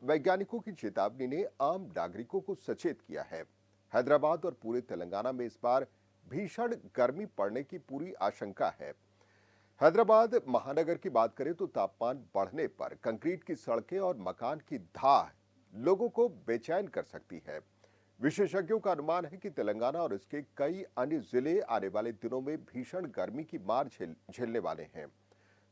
वैज्ञानिकों की चेतावनी ने आम नागरिकों को सचेत किया है। हैदराबाद और पूरे तेलंगाना में इस बार भीषण गर्मी पड़ने की पूरी आशंका है। हैदराबाद महानगर की बात करें तो तापमान बढ़ने पर कंक्रीट की सड़कें और मकान की धाह लोगों को बेचैन कर सकती है। विशेषज्ञों का अनुमान है कि तेलंगाना और इसके कई अन्य जिले आने वाले दिनों में भीषण गर्मी की मार झेलने वाले हैं।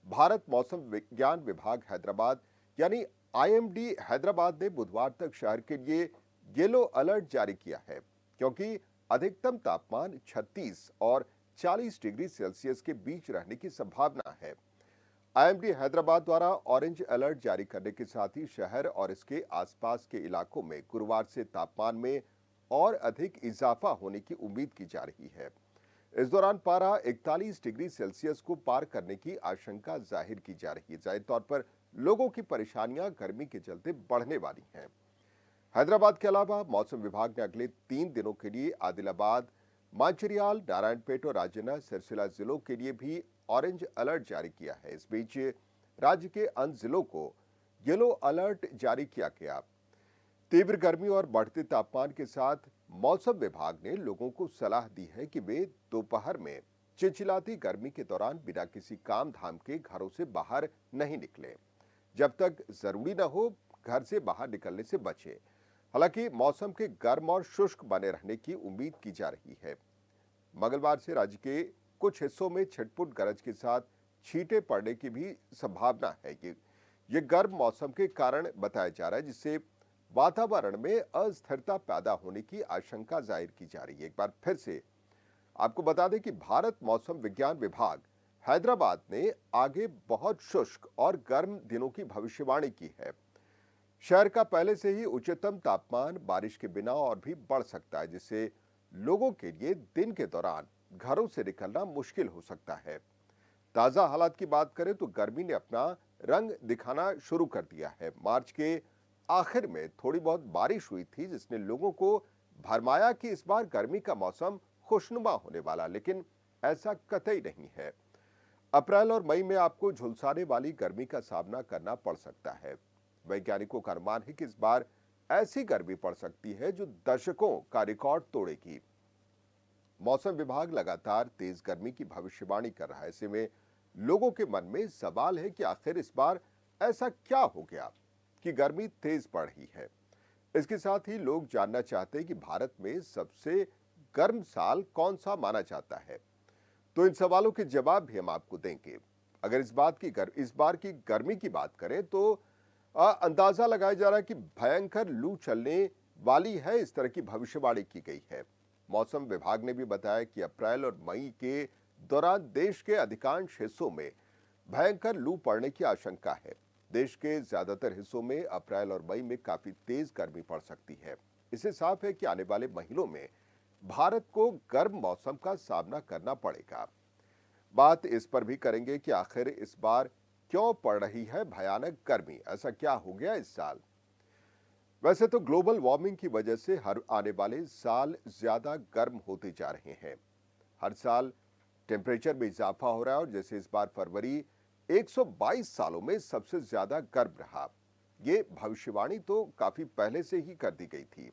भारत मौसम विज्ञान विभाग हैदराबाद यानी आईएमडी हैदराबाद ने बुधवार तक शहर के लिए येलो अलर्ट जारी किया है, क्योंकि अधिकतम तापमान 36 और 40 डिग्री सेल्सियस के बीच रहने की संभावना है। आईएमडी हैदराबाद द्वारा ऑरेंज अलर्ट जारी करने के साथ ही शहर और इसके आसपास के इलाकों में गुरुवार से तापमान में और अधिक इजाफा होने की उम्मीद की जा रही है। इस दौरान पारा 41 डिग्री सेल्सियस को पार करने की आशंका जाहिर की जा रही है। जाहिर तौर पर लोगों की परेशानियां गर्मी के चलते बढ़ने वाली हैं। हैदराबाद के अलावा मौसम विभाग ने अगले 3 दिनों के लिए आदिलाबाद, मांचिरियाल, नारायणपेट और राजन्ना सिरसिला जिलों के लिए भी ऑरेंज अलर्ट जारी किया है। इस बीच राज्य के अन्य जिलों को येलो अलर्ट जारी किया गया। तीव्र गर्मी और बढ़ते तापमान के साथ मौसम विभाग ने लोगों को सलाह दी है कि वे दोपहर में चिलचिलाती गर्मी के दौरान बिना किसी काम धाम के घरों से बाहर नहीं निकलें। जब तक जरूरी न हो, घर से बाहर निकलने से बचें। हालांकि मौसम के गर्म और शुष्क बने रहने की उम्मीद की जा रही है। मंगलवार से राज्य के कुछ हिस्सों में छिटपुट गरज के साथ छींटे पड़ने की भी संभावना है। ये गर्म मौसम के कारण बताया जा रहा है, जिससे वातावरण में अस्थिरता पैदा होने की आशंका जाहिर की जा रही है। एक बार फिर से आपको बता दें कि भारत मौसम विज्ञान विभाग हैदराबाद ने आगे बहुत शुष्क और गर्म दिनों की भविष्यवाणी की है। शहर का पहले से ही उच्चतम तापमान बारिश के बिना और भी बढ़ सकता है, जिससे लोगों के लिए दिन के दौरान घरों से निकलना मुश्किल हो सकता है। ताजा हालात की बात करें तो गर्मी ने अपना रंग दिखाना शुरू कर दिया है। मार्च के आखिर में थोड़ी बहुत बारिश हुई थी, जिसने लोगों को भरमाया कि इस बार गर्मी का मौसम खुशनुमा होने वाला, लेकिन ऐसा कतई नहीं है। अप्रैल और मई में आपको झुलसाने वाली गर्मी का सामना करना पड़ सकता है। वैज्ञानिकों का अनुमान है कि इस बार ऐसी गर्मी पड़ सकती है जो दशकों का रिकॉर्ड तोड़ेगी। मौसम विभाग लगातार तेज गर्मी की भविष्यवाणी कर रहा है। ऐसे में लोगों के मन में सवाल है कि आखिर इस बार ऐसा क्या हो गया कि गर्मी तेज पड़ रही है। इसके साथ ही लोग जानना चाहते हैं कि भारत में सबसे गर्म साल कौन सा माना जाता है। तो इन सवालों के जवाब भी हम आपको देंगे। अगर इस बार की गर्मी की बात करें तो अंदाजा लगाया जा रहा है कि भयंकर लू चलने वाली है, इस तरह की भविष्यवाणी की गई है। मौसम विभाग ने भी बताया कि अप्रैल और मई के दौरान देश के अधिकांश हिस्सों में भयंकर लू पड़ने की आशंका है। देश के ज्यादातर हिस्सों में अप्रैल और मई में काफी तेज गर्मी पड़ सकती है। इससे साफ है कि आने वाले महीनों में भारत को गर्म मौसम का सामना करना पड़ेगा। बात इस पर भी करेंगे कि आखिर इस बार क्यों पड़ रही है भयानक गर्मी, ऐसा क्या हो गया इस साल। वैसे तो ग्लोबल वार्मिंग की वजह से हर आने वाले साल ज्यादा गर्म होते जा रहे हैं। हर साल टेम्परेचर में इजाफा हो रहा है और जैसे इस बार फरवरी 122 सालों में सबसे ज्यादा गर्म रहा। ये भविष्यवाणी तो काफी पहले से ही कर दी गई थी।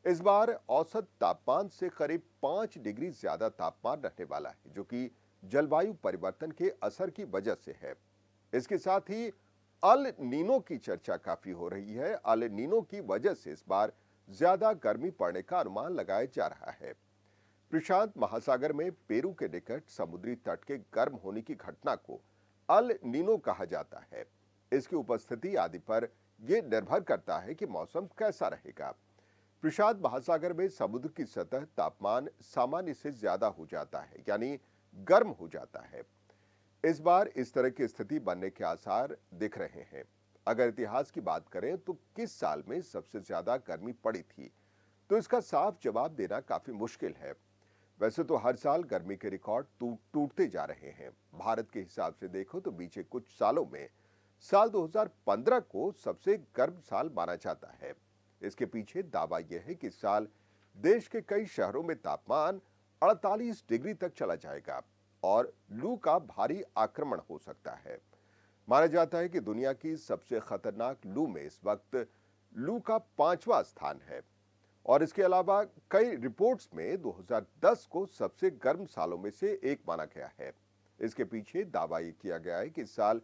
इस बार औसत तापमान से करीब 5 डिग्री ज्यादा तापमान रहने वाला है, जो कि जलवायु परिवर्तन के असर की वजह से है। इसके साथ ही अल नीनो की चर्चा काफी हो रही है। अल नीनो की वजह से इस बार ज्यादा गर्मी पड़ने का अनुमान लगाया जा रहा है। प्रशांत महासागर में पेरू के निकट समुद्री तट के गर्म होने की घटना को अल नीनो कहा जाता है। इसकी उपस्थिति आदि पर यह निर्भर करता है कि मौसम कैसा रहेगा। प्रशांत महासागर में समुद्र की सतह तापमान सामान्य से ज्यादा हो जाता है, यानी गर्म हो जाता है। इस बार इस तरह की स्थिति बनने के आसार दिख रहे हैं। अगर इतिहास की बात करें तो किस साल में सबसे ज्यादा गर्मी पड़ी थी, तो इसका साफ जवाब देना काफी मुश्किल है। वैसे तो हर साल गर्मी के रिकॉर्ड टूटते जा रहे हैं। भारत के हिसाब से देखो तो बीते कुछ सालों में साल 2015 को सबसे गर्म साल माना जाता है। इसके पीछे दावा यह है कि इस साल देश के कई शहरों में तापमान 48 डिग्री तक चला जाएगा और लू का भारी आक्रमण हो सकता है। माना जाता है कि दुनिया की सबसे खतरनाक लू में इस वक्त लू का 5वां स्थान है और इसके अलावा कई रिपोर्ट्स में 2010 को सबसे गर्म सालों में से एक माना गया है। इसके पीछे दावा ये किया गया है कि इस साल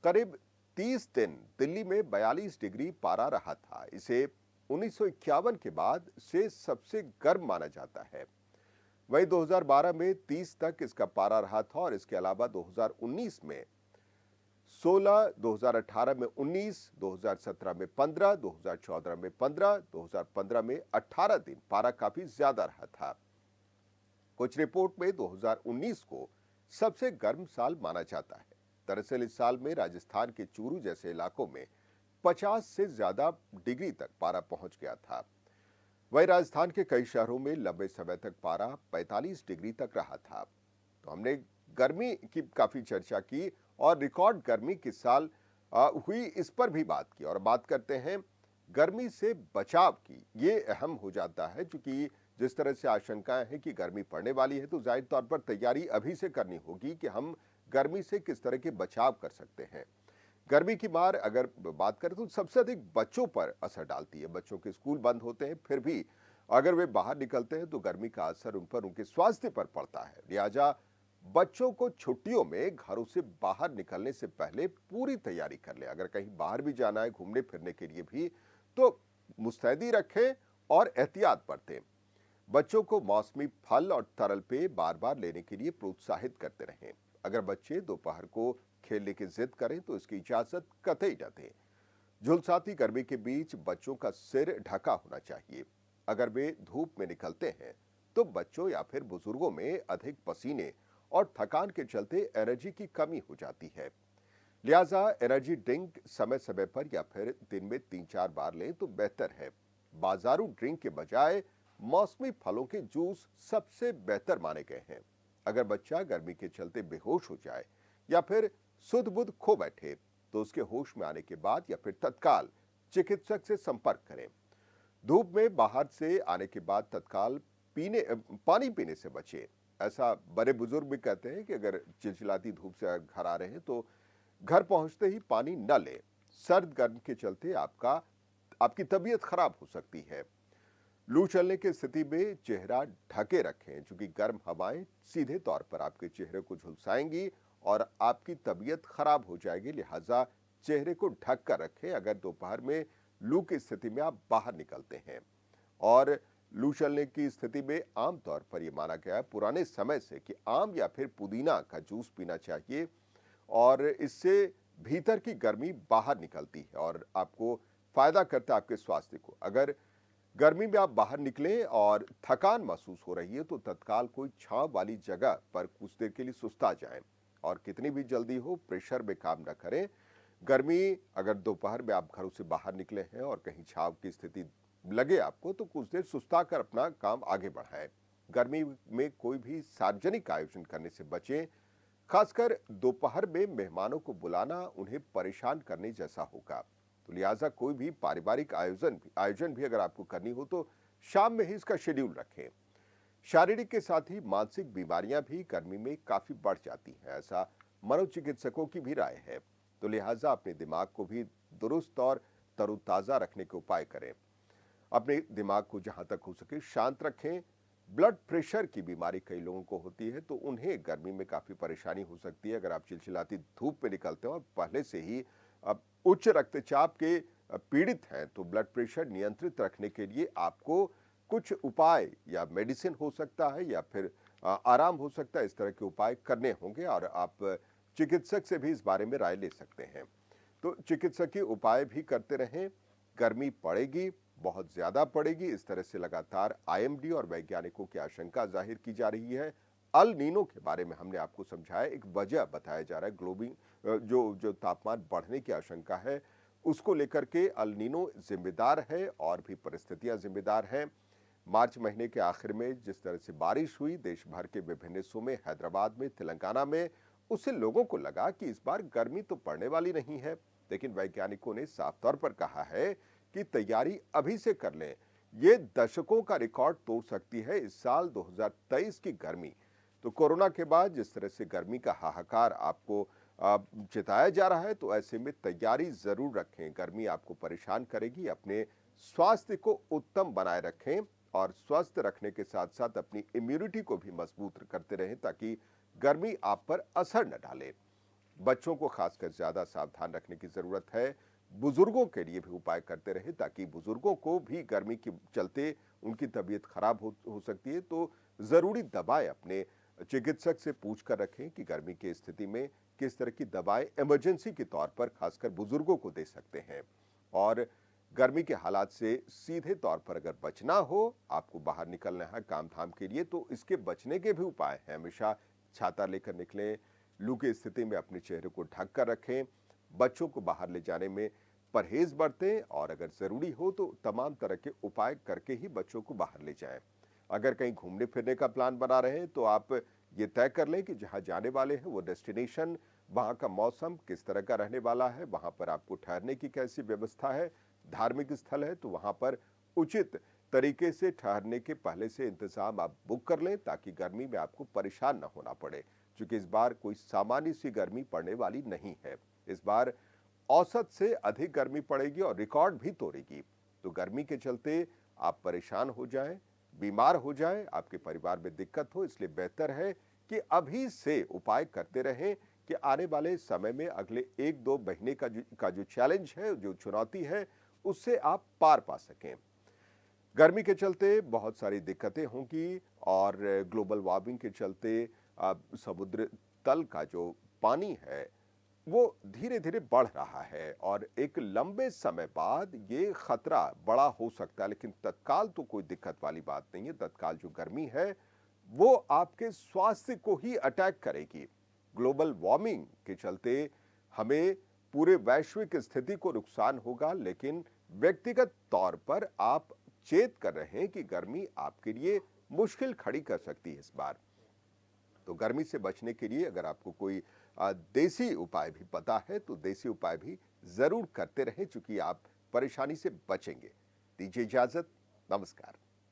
करीब 30 दिन दिल्ली में 42 डिग्री पारा रहा था। इसे 1951 के बाद से सबसे गर्म माना जाता है। वहीं 2012 में 30 तक इसका पारा रहा था और इसके अलावा 2019 में 16, 2018 में 19, 2017 में 15, 2014 में 15, 2015 में 18 दिन पारा काफी ज्यादा रहा था। कुछ रिपोर्ट में 2019 को सबसे गर्म साल माना जाता है। दरअसल इस साल में राजस्थान के चूरू जैसे इलाकों में 50 से ज्यादा डिग्री तक पारा पहुंच गया था। वहीं राजस्थान के कई शहरों में लंबे समय तक पारा 45 डिग्री तक रहा था। तो हमने गर्मी की काफी चर्चा की और रिकॉर्ड गर्मी किस साल हुई इस पर भी बात की और बात करते हैं गर्मी से बचाव की। ये अहम हो जाता है क्योंकि जिस तरह से आशंकाएं हैं कि गर्मी पड़ने वाली है तो जाहिर तौर पर तैयारी अभी से करनी होगी कि हम गर्मी से किस तरह के बचाव कर सकते हैं। गर्मी की मार अगर बात करें तो सबसे अधिक बच्चों पर असर डालती है। बच्चों के स्कूल बंद होते हैं फिर भी अगर वे बाहर निकलते हैं तो गर्मी का असर उन पर उनके स्वास्थ्य पर पड़ता है। लिहाजा बच्चों को छुट्टियों में घरों से बाहर निकलने से पहले पूरी तैयारी कर ले। अगर कहीं बाहर भी जाना है घूमने फिरने के लिए भी तो मुस्तैदी रखें और एहतियात बरतें। बच्चों को मौसमी फल और तरल पेय बार बार लेने के लिए प्रोत्साहित करते रहें। अगर बच्चे दोपहर को खेलने की जिद करें तो इसकी इजाजत कतई न दें। झुलसाती गर्मी के बीच बच्चों का सिर ढका होना चाहिए। अगर वे धूप में निकलते हैं तो बच्चों या फिर बुजुर्गों में अधिक पसीने और थकान के चलते एनर्जी की कमी हो जाती है। लिहाजा एनर्जी ड्रिंक समय समय पर या फिर दिन में 3-4 बार लें तो बेहतर है। बाजारू ड्रिंक के बजाय मौसमी फलों के जूस सबसे बेहतर माने गए हैं। अगर बच्चा गर्मी के चलते बेहोश हो जाए या फिर सुध बुध खो बैठे तो उसके होश में आने के बाद या फिर तत्काल चिकित्सक से संपर्क करें। धूप में बाहर से आने के बाद तत्काल पानी पीने से बचें। ऐसा बड़े बुजुर्ग भी कहते हैं कि अगर चिलचिलाती धूप से घर आ रहे हैं तो घर पहुंचते ही पानी न लें। सर्द गर्म के चलते आपकी तबीयत खराब हो सकती है। लू चलने की स्थिति में चेहरा ढके रखें क्योंकि गर्म हवाएं सीधे तौर पर आपके चेहरे को झुलसाएंगी और आपकी तबीयत खराब हो जाएगी। लिहाजा चेहरे को ढक कर रखें अगर दोपहर में लू की स्थिति में आप बाहर निकलते हैं। और लू चलने की स्थिति में आमतौर पर यह माना गया है पुराने समय से कि आम या फिर पुदीना का जूस पीना चाहिए और इससे भीतर की गर्मी बाहर निकलती है और आपको फायदा करता है आपके स्वास्थ्य को। अगर गर्मी में आप बाहर निकलें और थकान महसूस हो रही है तो तत्काल कोई छांव वाली जगह पर कुछ देर के लिए सुस्ता जाएं और कितनी भी जल्दी हो प्रेशर में काम न करें। गर्मी अगर दोपहर में आप घरों से बाहर निकले हैं और कहीं छांव की स्थिति लगे आपको तो कुछ देर सुस्ता कर अपना काम आगे बढ़ाएं। गर्मी में कोई भी सार्वजनिक आयोजन करने से बचें। खासकर दोपहर में मेहमानों को बुलाना उन्हें परेशान करने जैसा होगा। तो लिहाजा कोई भी पारिवारिक आयोजन भी अगर आपको करनी हो तो शाम में ही इसका शेड्यूल रखें। शारीरिक के साथ ही मानसिक बीमारियां भी गर्मी में काफी बढ़ जाती हैं, ऐसा मनोचिकित्सकों की भी राय है। तो लिहाजा अपने दिमाग को भी दुरुस्त और तरोताजा रखने के उपाय करें। अपने दिमाग को जहां तक हो सके शांत रखें। ब्लड प्रेशर की बीमारी कई लोगों को होती है तो उन्हें गर्मी में काफी परेशानी हो सकती है। अगर आप चिलचिलाती धूप में निकलते हैं और पहले से ही अब उच्च रक्तचाप के पीड़ित हैं तो ब्लड प्रेशर नियंत्रित रखने के लिए आपको कुछ उपाय या मेडिसिन हो सकता है या फिर आराम हो सकता है, इस तरह के उपाय करने होंगे और आप चिकित्सक से भी इस बारे में राय ले सकते हैं। तो चिकित्सकीय उपाय भी करते रहें। गर्मी पड़ेगी, बहुत ज्यादा पड़ेगी, इस तरह से लगातार आईएमडी और वैज्ञानिकों की आशंका जाहिर की जा रही है। अल नीनो के बारे में हमने आपको समझाया, एक वजह बताया जा रहा है ग्लोबिंग जो तापमान बढ़ने की आशंका है उसको लेकर के अल नीनो जिम्मेदार है और भी परिस्थितियां जिम्मेदार हैं। मार्च महीने के आखिर में जिस तरह से बारिश हुई देश भर के विभिन्न हिस्सों में, हैदराबाद में, तेलंगाना में, उससे लोगों को लगा कि इस बार गर्मी तो पड़ने वाली नहीं है। लेकिन वैज्ञानिकों ने साफ तौर पर कहा है कि तैयारी अभी से कर लें। ये दशकों का रिकॉर्ड तोड़ सकती है इस साल 2023 की गर्मी। तो कोरोना के बाद जिस तरह से गर्मी का हाहाकार आपको चिताया जा रहा है, तो ऐसे में तैयारी जरूर रखें। गर्मी आपको परेशान करेगी। अपने स्वास्थ्य को उत्तम बनाए रखें और स्वस्थ रखने के साथ साथ अपनी इम्यूनिटी को भी मजबूत करते रहें ताकि गर्मी आप पर असर न डाले। बच्चों को खासकर ज्यादा सावधान रखने की जरूरत है। बुजुर्गों के लिए भी उपाय करते रहे ताकि बुजुर्गों को भी गर्मी के चलते उनकी तबीयत खराब हो सकती है, तो जरूरी दवाएं अपने चिकित्सक से पूछ कर रखें कि गर्मी की स्थिति में किस तरह की दवाएं इमरजेंसी के तौर पर खासकर बुजुर्गों को दे सकते हैं। और गर्मी के हालात से सीधे तौर पर अगर बचना हो, आपको बाहर निकलना है काम धाम के लिए, तो इसके बचने के भी उपाय हैं। हमेशा छाता लेकर निकलें, लू की स्थिति में अपने चेहरे को ढक कर रखें, बच्चों को बाहर ले जाने में परहेज बरतें और अगर जरूरी हो तो तमाम तरह के उपाय करके ही बच्चों को बाहर ले जाएं। अगर कहीं घूमने फिरने का प्लान बना रहे हैं तो आप ये तय कर लें कि जहां जाने वाले हैं वो डेस्टिनेशन, वहां का मौसम किस तरह का रहने वाला है, वहां पर आपको ठहरने की कैसी व्यवस्था है। धार्मिक स्थल है तो वहां पर उचित तरीके से ठहरने के पहले से इंतजाम आप बुक कर लें ताकि गर्मी में आपको परेशान न होना पड़े। क्योंकि इस बार कोई सामान्य सी गर्मी पड़ने वाली नहीं है। इस बार औसत से अधिक गर्मी पड़ेगी और रिकॉर्ड भी तोड़ेगी। तो गर्मी के चलते आप परेशान हो जाएं, बीमार हो जाएं, आपके परिवार में दिक्कत हो, इसलिए बेहतर है कि अभी से उपाय करते रहें कि आने वाले समय में अगले 1-2 महीने का जो चैलेंज है, जो चुनौती है, उससे आप पार पा सकें। गर्मी के चलते बहुत सारी दिक्कतें होंगी और ग्लोबल वार्मिंग के चलते समुद्र तल का जो पानी है वो धीरे धीरे बढ़ रहा है और एक लंबे समय बाद ये खतरा बड़ा हो सकता है। लेकिन तत्काल तो कोई दिक्कत वाली बात नहीं है। तत्काल जो गर्मी है वो आपके स्वास्थ्य को ही अटैक करेगी। ग्लोबल वार्मिंग के चलते हमें पूरे वैश्विक स्थिति को नुकसान होगा, लेकिन व्यक्तिगत तौर पर आप चेत कर रहे हैं कि गर्मी आपके लिए मुश्किल खड़ी कर सकती है इस बार। तो गर्मी से बचने के लिए अगर आपको कोई देसी उपाय भी पता है तो देसी उपाय भी जरूर करते रहें, चूंकि आप परेशानी से बचेंगे। दीजिए इजाजत, नमस्कार।